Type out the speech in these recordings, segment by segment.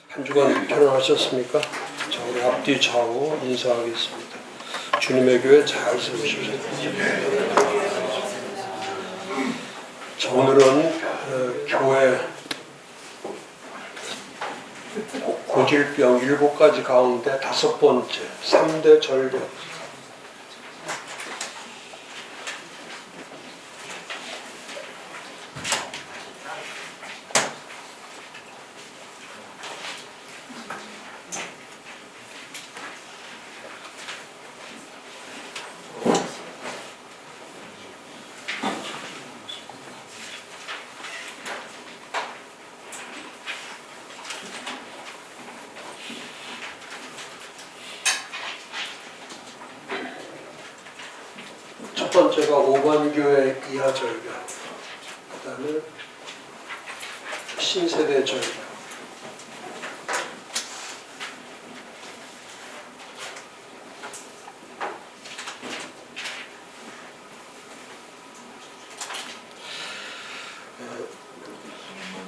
한 주간 편안하셨습니까? 자, 우리 앞뒤 좌우 인사하겠습니다. 주님의 교회 잘 세우십시오. 자, 오늘은 교회 고질병 7가지 가운데 5번째 3대 절벽. 첫 번째가 오만교회 이하 절벽, 그 다음에 신세대 절벽.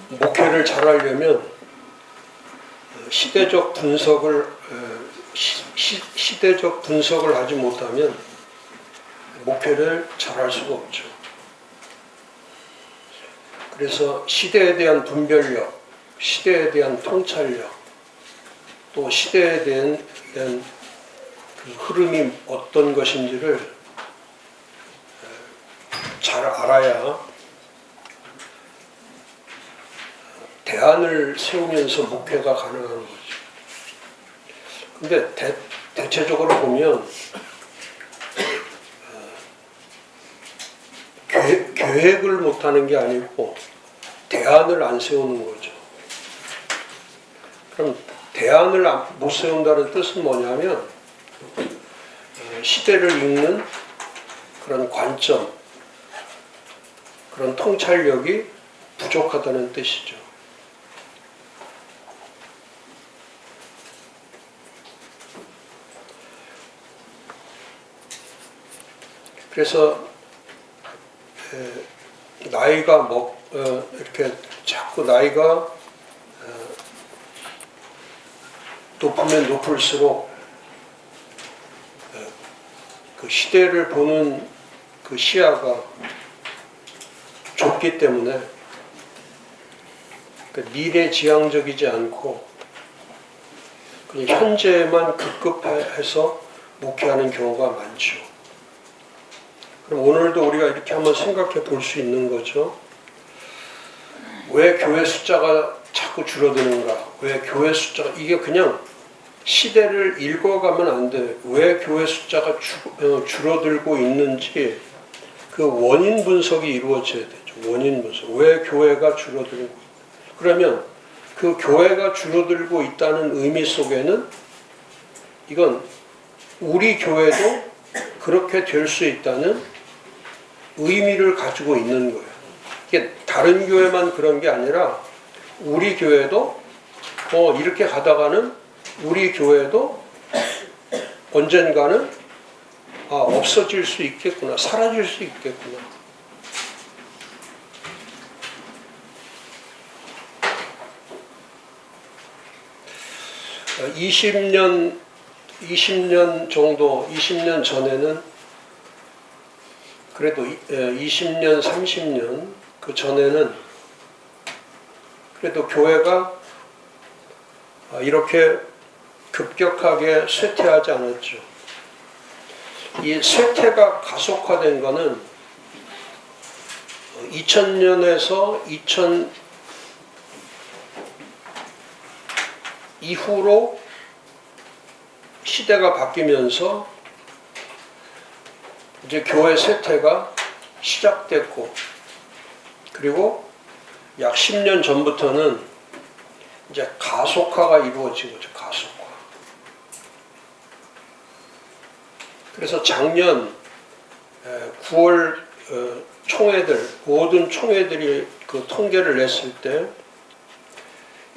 목회를 잘하려면 시대적 분석을 하지 못하면 목회를 잘할 수가 없죠. 그래서 시대에 대한 분별력, 시대에 대한 통찰력, 또 시대에 대한 그 흐름이 어떤 것인지를 잘 알아야 대안을 세우면서 목회가 가능한 거죠. 근데 대체적으로 보면 계획을 못하는 게 아니고 대안을 안 세우는 거죠. 그럼 대안을 못 세운다는 뜻은 뭐냐면 시대를 읽는 그런 관점, 그런 통찰력이 부족하다는 뜻이죠. 그래서 나이가 이렇게 자꾸 나이가 높으면 높을수록 그 시대를 보는 그 시야가 좁기 때문에 미래지향적이지 않고 그냥 현재에만 급급해서 목회하는 경우가 많죠. 그럼 오늘도 우리가 이렇게 한번 생각해 볼 수 있는 거죠. 왜 교회 숫자가 자꾸 줄어드는가? 왜 교회 숫자가, 이게 그냥 시대를 읽어가면 안 돼. 왜 교회 숫자가 줄어들고 있는지 그 원인 분석이 이루어져야 되죠. 원인 분석. 왜 교회가 줄어들고 있다. 그러면 그 교회가 줄어들고 있다는 의미 속에는 이건 우리 교회도 그렇게 될 수 있다는 의미를 가지고 있는 거예요. 이게 다른 교회만 그런 게 아니라 우리 교회도 이렇게 가다가는 우리 교회도 언젠가는 없어질 수 있겠구나, 사라질 수 있겠구나. 어, 20년 정도, 20년 전에는 그래도 20년, 30년 그 전에는 그래도 교회가 이렇게 급격하게 쇠퇴하지 않았죠. 이 쇠퇴가 가속화된 거는 2000년에서 2000 이후로 시대가 바뀌면서 이제 교회 쇠퇴가 시작됐고, 그리고 약 10년 전부터는 이제 가속화가 이루어진 거죠. 가속화. 그래서 작년 9월 총회들, 모든 총회들이 그 통계를 냈을 때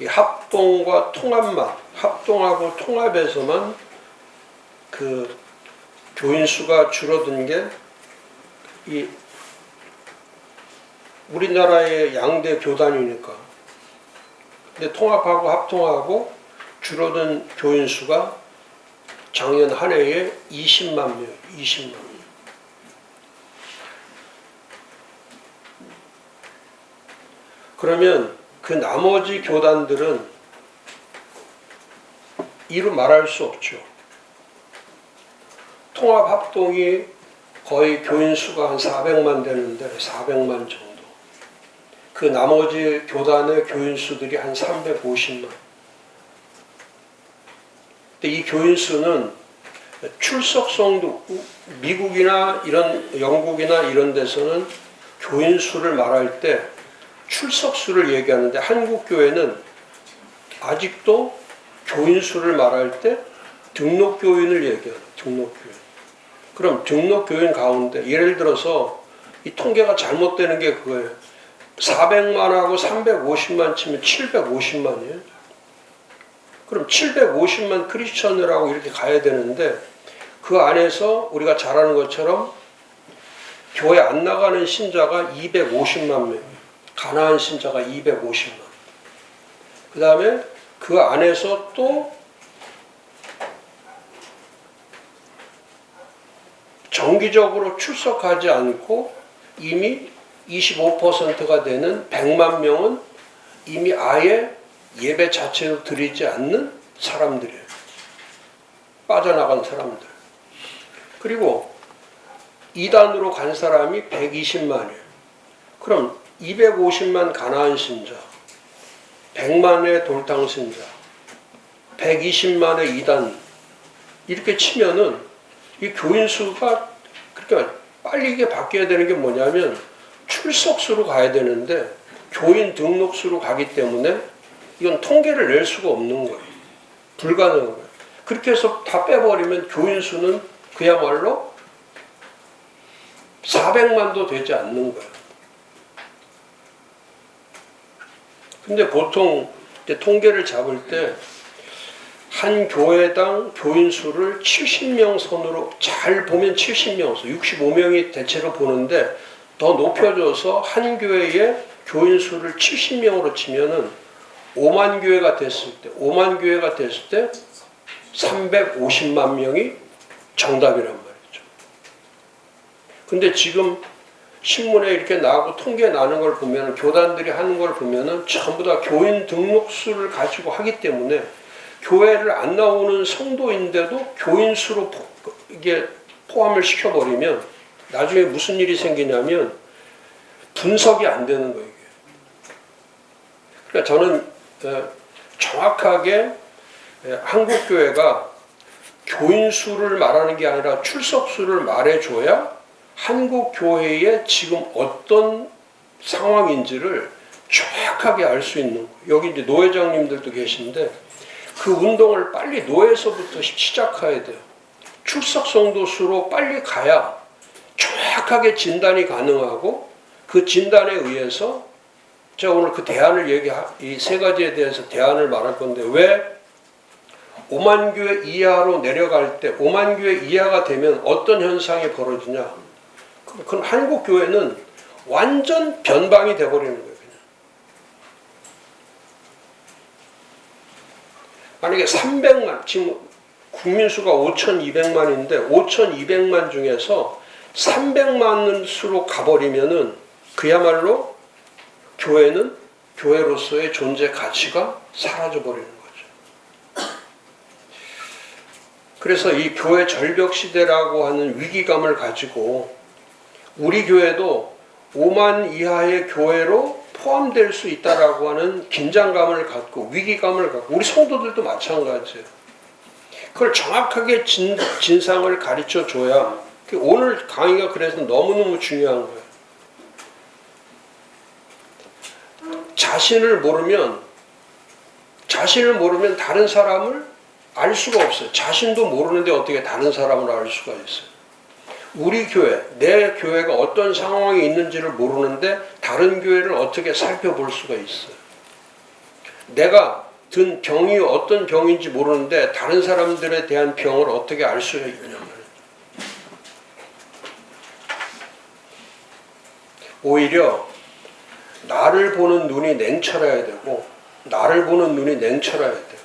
이 합동과 통합만, 합동하고 통합에서만 그 교인 수가 줄어든 게 이 우리나라의 양대 교단이니까 근데 통합하고 합통하고 줄어든 교인 수가 작년 한 해에 20만 명, 20만 명. 그러면 그 나머지 교단들은 이루 말할 수 없죠. 통합 합동이 거의 교인 수가 한 400만 되는데 400만 정도. 그 나머지 교단의 교인 수들이 한 350만. 근데 이 교인 수는 출석성도 미국이나 이런 영국이나 이런 데서는 교인 수를 말할 때 출석 수를 얘기하는데 한국 교회는 아직도 교인 수를 말할 때 등록 교인을 얘기해요. 등록 교인. 그럼 등록 교인 가운데 예를 들어서 이 통계가 잘못되는 게 그거예요. 400만하고 350만 치면 750만이에요. 그럼 750만 크리스천이라고 이렇게 가야 되는데 그 안에서 우리가 잘 아는 것처럼 교회 안 나가는 신자가 250만 명, 가난한 신자가 250만. 그 다음에 그 안에서 또 정기적으로 출석하지 않고 이미 25%가 되는 100만 명은 이미 아예 예배 자체로 드리지 않는 사람들이에요. 빠져나간 사람들. 그리고 이단으로 간 사람이 120만이에요. 그럼 250만 가나안 신자, 100만의 돌탕 신자, 120만의 이단 이렇게 치면은 이 교인 수가 그러니까 빨리 이게 바뀌어야 되는 게 뭐냐면 출석수로 가야 되는데 교인 등록수로 가기 때문에 이건 통계를 낼 수가 없는 거예요. 불가능한 거예요. 그렇게 해서 다 빼버리면 교인 수는 그야말로 400만도 되지 않는 거예요. 근데 보통 통계를 잡을 때 한 교회당 교인 수를 70명 선으로 잘 보면 70명 선, 65명이 대체로 보는데 더 높여줘서 한 교회에 교인 수를 70명으로 치면은 5만 교회가 됐을 때 350만 명이 정답이란 말이죠. 근데 지금 신문에 이렇게 나오고 통계 나는 걸 보면 교단들이 하는 걸 보면은 전부 다 교인 등록수를 가지고 하기 때문에 교회를 안 나오는 성도인데도 교인 수로 이게 포함을 시켜버리면 나중에 무슨 일이 생기냐면 분석이 안 되는 거예요. 그러니까 저는 정확하게 한국 교회가 교인 수를 말하는 게 아니라 출석 수를 말해줘야 한국 교회의 지금 어떤 상황인지를 정확하게 알 수 있는 거예요. 여기 이제 노회장님들도 계신데 그 운동을 빨리 노회에서부터 시작해야 돼요. 출석 성도 수로 빨리 가야 정확하게 진단이 가능하고 그 진단에 의해서 제가 오늘 그 대안을 이 세 가지에 대해서 대안을 말할 건데 왜 5만 교회 이하로 내려갈 때 5만 교회 이하가 되면 어떤 현상이 벌어지냐? 그럼 한국 교회는 완전 변방이 돼버리는 거예요. 그냥. 만약에 300만 지금 국민수가 5,200만인데 5,200만 중에서 300만 수로 가버리면은 그야말로 교회는 교회로서의 존재 가치가 사라져버리는 거죠. 그래서 이 교회 절벽 시대라고 하는 위기감을 가지고 우리 교회도 5만 이하의 교회로 포함될 수 있다라고 하는 긴장감을 갖고 위기감을 갖고 우리 성도들도 마찬가지예요. 그걸 정확하게 진상을 가르쳐 줘야 오늘 강의가 그래서 너무너무 중요한 거예요. 자신을 모르면 다른 사람을 알 수가 없어요. 자신도 모르는데 어떻게 다른 사람을 알 수가 있어요. 우리 교회, 내 교회가 어떤 상황에 있는지를 모르는데 다른 교회를 어떻게 살펴볼 수가 있어요. 내가 든 병이 어떤 병인지 모르는데 다른 사람들에 대한 병을 어떻게 알 수가 있냐 말이에요. 오히려 나를 보는 눈이 냉철해야 되고 나를 보는 눈이 냉철해야 돼요.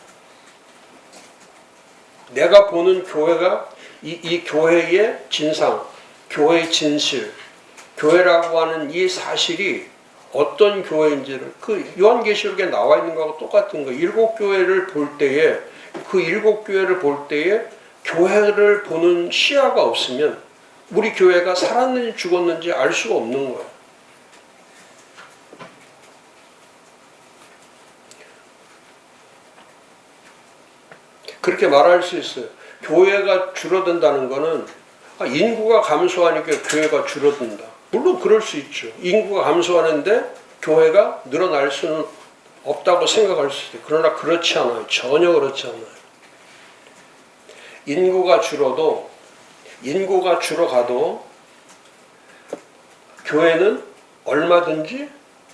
내가 보는 교회가 이 교회의 진상, 교회의 진실, 교회라고 하는 이 사실이 어떤 교회인지를 그 요한계시록에 나와 있는 거하고 똑같은 거예요. 일곱 교회를 볼 때에 그 일곱 교회를 볼 때에 교회를 보는 시야가 없으면 우리 교회가 살았는지 죽었는지 알 수가 없는 거예요. 그렇게 말할 수 있어요. 교회가 줄어든다는 거는 인구가 감소하니까 교회가 줄어든다. 물론 그럴 수 있죠. 인구가 감소하는데 교회가 늘어날 수는 없다고 생각할 수도 있어요. 그러나 그렇지 않아요. 전혀 그렇지 않아요. 인구가 줄어가도 교회는 얼마든지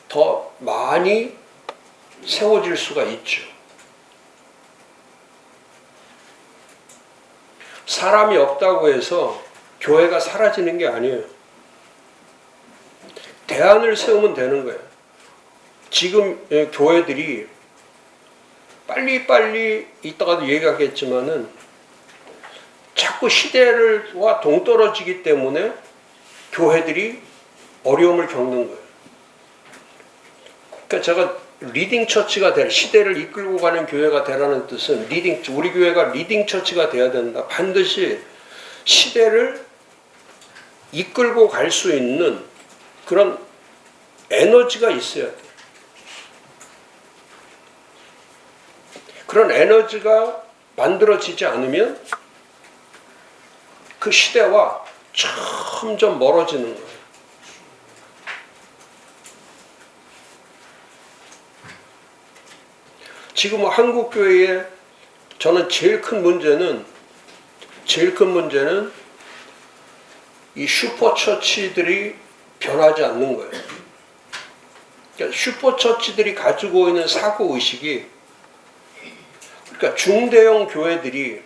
더 많이 세워질 수가 있죠. 사람이 없다고 해서 교회가 사라지는 게 아니에요. 대안을 세우면 되는 거예요. 지금 교회들이 빨리 이따가도 얘기하겠지만은 자꾸 시대와 동떨어지기 때문에 교회들이 어려움을 겪는 거예요. 그러니까 제가 리딩 처치가 될, 시대를 이끌고 가는 교회가 되라는 뜻은 우리 교회가 리딩 처치가 돼야 된다. 반드시 시대를 이끌고 갈 수 있는 그런 에너지가 있어야 돼. 그런 에너지가 만들어지지 않으면 그 시대와 점점 멀어지는 거예요. 지금 한국 교회에 저는 제일 큰 문제는 이 슈퍼처치들이 변하지 않는 거예요. 그러니까 슈퍼처치들이 가지고 있는 사고의식이, 그러니까 중대형 교회들이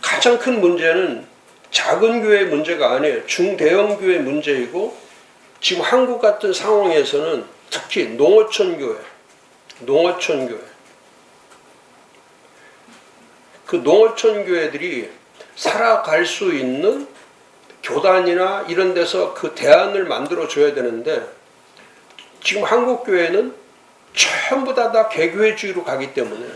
가장 큰 문제는 작은 교회의 문제가 아니에요. 중대형 교회의 문제이고, 지금 한국 같은 상황에서는 특히 농어촌 교회, 그 농어촌 교회들이 살아갈 수 있는 교단이나 이런 데서 그 대안을 만들어 줘야 되는데, 지금 한국 교회는 전부 다 개교회주의로 가기 때문에,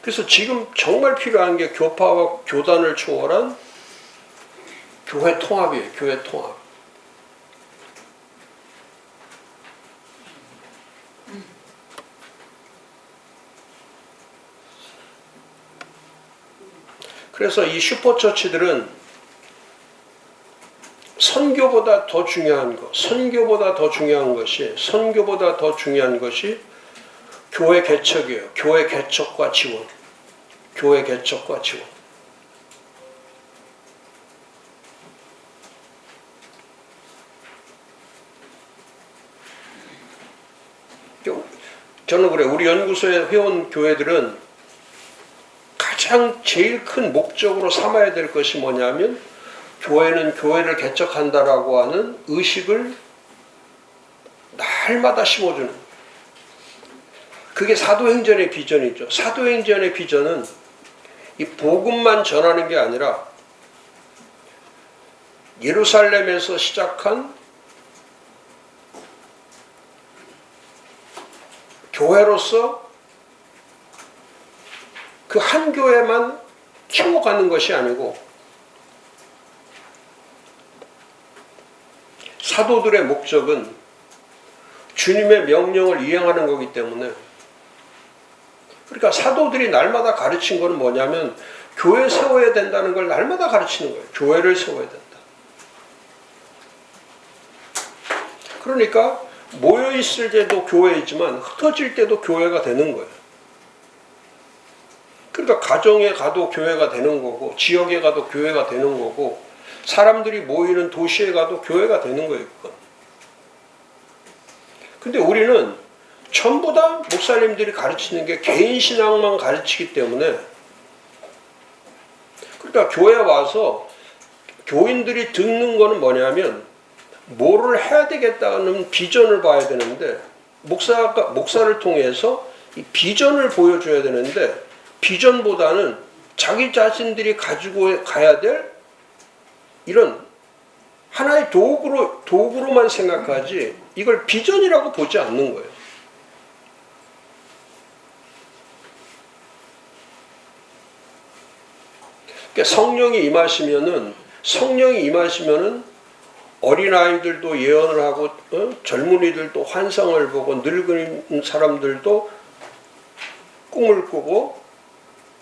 그래서 지금 정말 필요한 게 교파와 교단을 초월한 교회 통합이에요. 교회 통합. 그래서 이 슈퍼처치들은 선교보다 더 중요한 것이 교회 개척이에요. 교회 개척과 지원. 저는 그래요. 우리 연구소에 회원 교회들은 가장 제일 큰 목적으로 삼아야 될 것이 뭐냐면, 교회는 교회를 개척한다라고 하는 의식을 날마다 심어주는, 그게 사도행전의 비전이죠. 사도행전의 비전은 이 복음만 전하는 게 아니라 예루살렘에서 시작한 교회로서 그 한 교회만 키워가는 것이 아니고, 사도들의 목적은 주님의 명령을 이행하는 거기 때문에, 그러니까 사도들이 날마다 가르친 것은 뭐냐면 교회 세워야 된다는 걸 날마다 가르치는 거예요. 교회를 세워야 된다. 그러니까 모여있을 때도 교회이지만 흩어질 때도 교회가 되는 거예요. 그러니까 가정에 가도 교회가 되는 거고, 지역에 가도 교회가 되는 거고, 사람들이 모이는 도시에 가도 교회가 되는 거예요. 그건. 근데 우리는 전부 다 목사님들이 가르치는 게 개인 신앙만 가르치기 때문에, 그러니까 교회 와서 교인들이 듣는 거는 뭐냐면 뭐를 해야 되겠다는 비전을 봐야 되는데 목사를 통해서 이 비전을 보여줘야 되는데 비전보다는 자기 자신들이 가지고 가야 될 이런 하나의 도구로만 생각하지 이걸 비전이라고 보지 않는 거예요. 그러니까 성령이 임하시면은 어린아이들도 예언을 하고 젊은이들도 환상을 보고 늙은 사람들도 꿈을 꾸고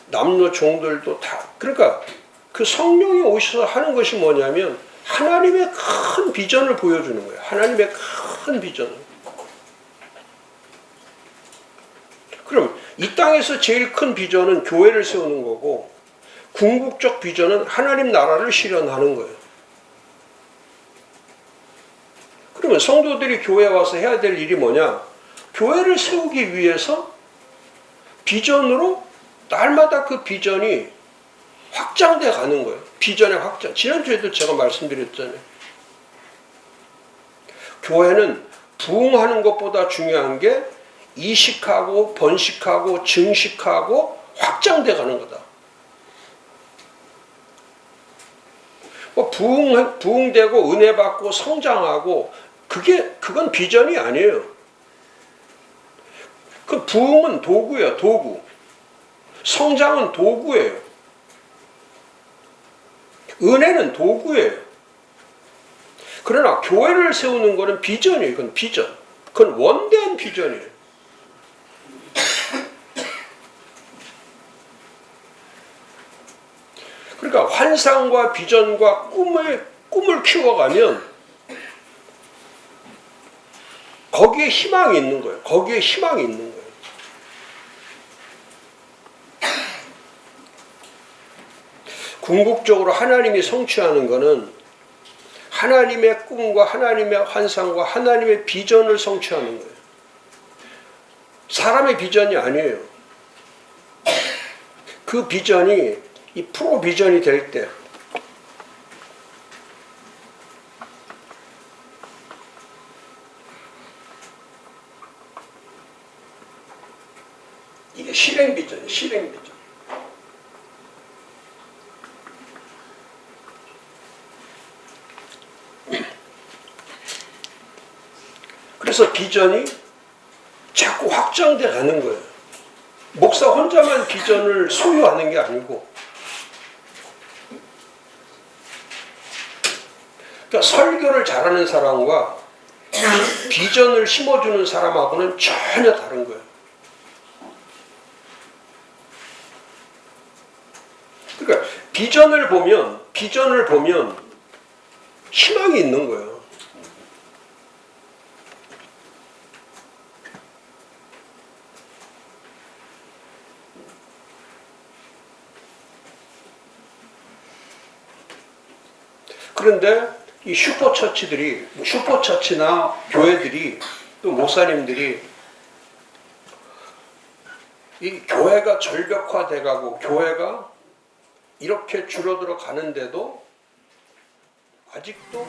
남녀종들도 다 그러니까 그 성령이 오셔서 하는 것이 뭐냐면 하나님의 큰 비전을 보여주는 거예요. 하나님의 큰 비전을. 그럼 이 땅에서 제일 큰 비전은 교회를 세우는 거고 궁극적 비전은 하나님 나라를 실현하는 거예요. 그러면 성도들이 교회에 와서 해야 될 일이 뭐냐? 교회를 세우기 위해서 비전으로 날마다 그 비전이 확장돼 가는 거예요. 비전의 확장. 지난주에도 제가 말씀드렸잖아요. 교회는 부흥하는 것보다 중요한 게 이식하고 번식하고 증식하고 확장돼 가는 거다. 부흥되고 은혜 받고 성장하고 그건 비전이 아니에요. 그 부흥은 도구예요, 도구. 성장은 도구예요. 은혜는 도구예요. 그러나 교회를 세우는 것은 비전이에요. 그건 비전. 그건 원대한 비전이에요. 그러니까 환상과 비전과 꿈을 키워가면 거기에 희망이 있는 거예요. 거기에 희망이 있는 거예요. 궁극적으로 하나님이 성취하는 것은 하나님의 꿈과 하나님의 환상과 하나님의 비전을 성취하는 거예요. 사람의 비전이 아니에요. 그 비전이 이 프로비전이 될 때 이게 실행비전이에요. 실행비전. 그래서 비전이 자꾸 확장돼 가는 거예요. 목사 혼자만 비전을 소유하는 게 아니고 그러니까 설교를 잘하는 사람과 비전을 심어주는 사람하고는 전혀 다른 거예요. 그러니까 비전을 보면 희망이 있는 거예요. 그런데 이 슈퍼처치나 교회들이 또 목사님들이 이 교회가 절벽화돼 가고 교회가 이렇게 줄어들어 가는데도 아직도